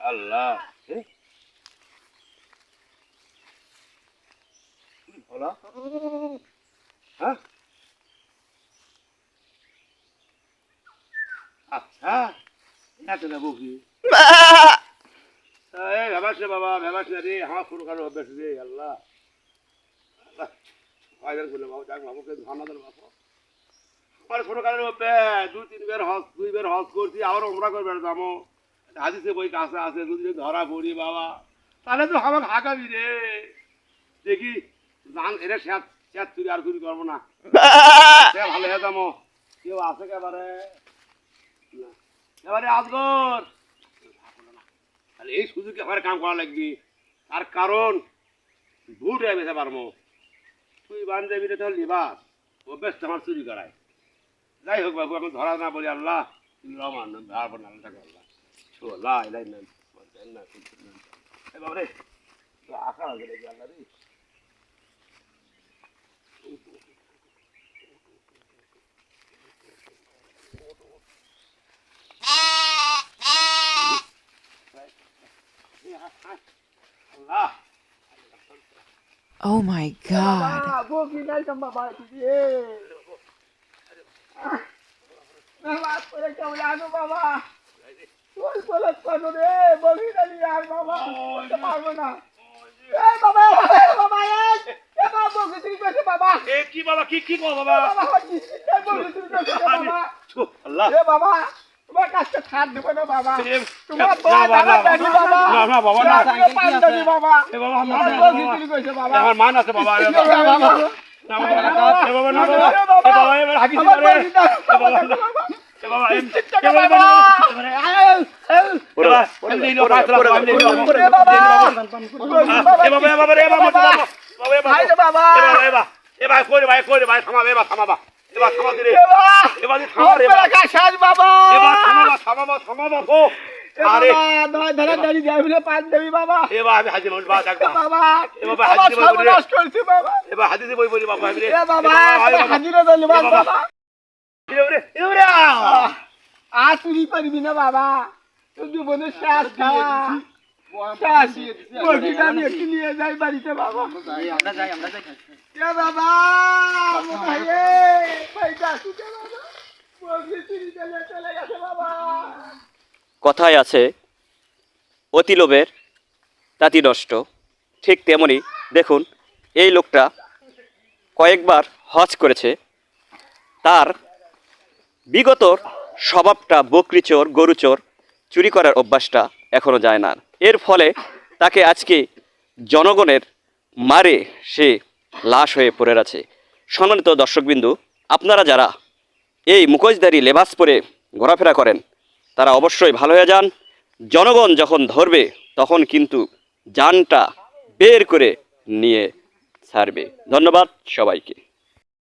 আল্লাহ আচ্ছা বকি ভেবাস বাবা ভেবাস রে আমার শুরু কারো অভ্যাস রে আল্লাহ আমার ছোট কালের অভ্যাস দুইবার হজ করছি আবার ওমরা করবে যাবো হাদিসে বই কাছে আছে যদি ধরা পড়ি বাবা তাহলে তো আমাকে হাঁকাবি রে দেখি এটা স্যাত চুরি আর চুরি করবো না ভালো হয়ে যাবো কেউ আছে এবারে আজগর তাহলে এই সুযোগে আমার কাম করা লাগবে তার কারণ বুট বেঁচে পারবো তুই বান্ধবী রে তোর লিবাস অভ্যাস আমার চুরি করায় যাই হোক বাবু আমি ধরা না বলি আল্লাহ রহমান আল্লাহ থাকে আল্লাহ আল্লাহ এলাই না বাবা রে আশা লাগে আল্লাহ রে Oh my God. কি বাবা কি বাবা বাবা তোমার কাছে ছাড় দেবো না বাবা তোমার আমার মান আছে বাবা আর চুরি করবি না বাবা তোর জীবনের শেষ আমি একটু নিয়ে যাই বাড়িতে বাবা বাবা কথায় আছে অতি লোভের তাঁতি নষ্ট। ঠিক তেমনি দেখুন এই লোকটা কয়েকবার হজ করেছে, তার বিগত স্বভাবটা বকরি চোর গরু চোর চুরি করার অভ্যাসটা এখনও যায় না। এর ফলে তাকে আজকে জনগণের মারে সে লাশ হয়ে পড়ে আছে। সম্মানিত দর্শকবিন্দু, আপনারা যারা এই মুখোশধারী লেবাস পরে ঘোরাফেরা করেন তারা অবশ্যই ভালো হয়ে যান। জনগণ যখন ধরবে তখন কিন্তু জানটা বের করে নিয়ে ছাড়বে। ধন্যবাদ সবাইকে।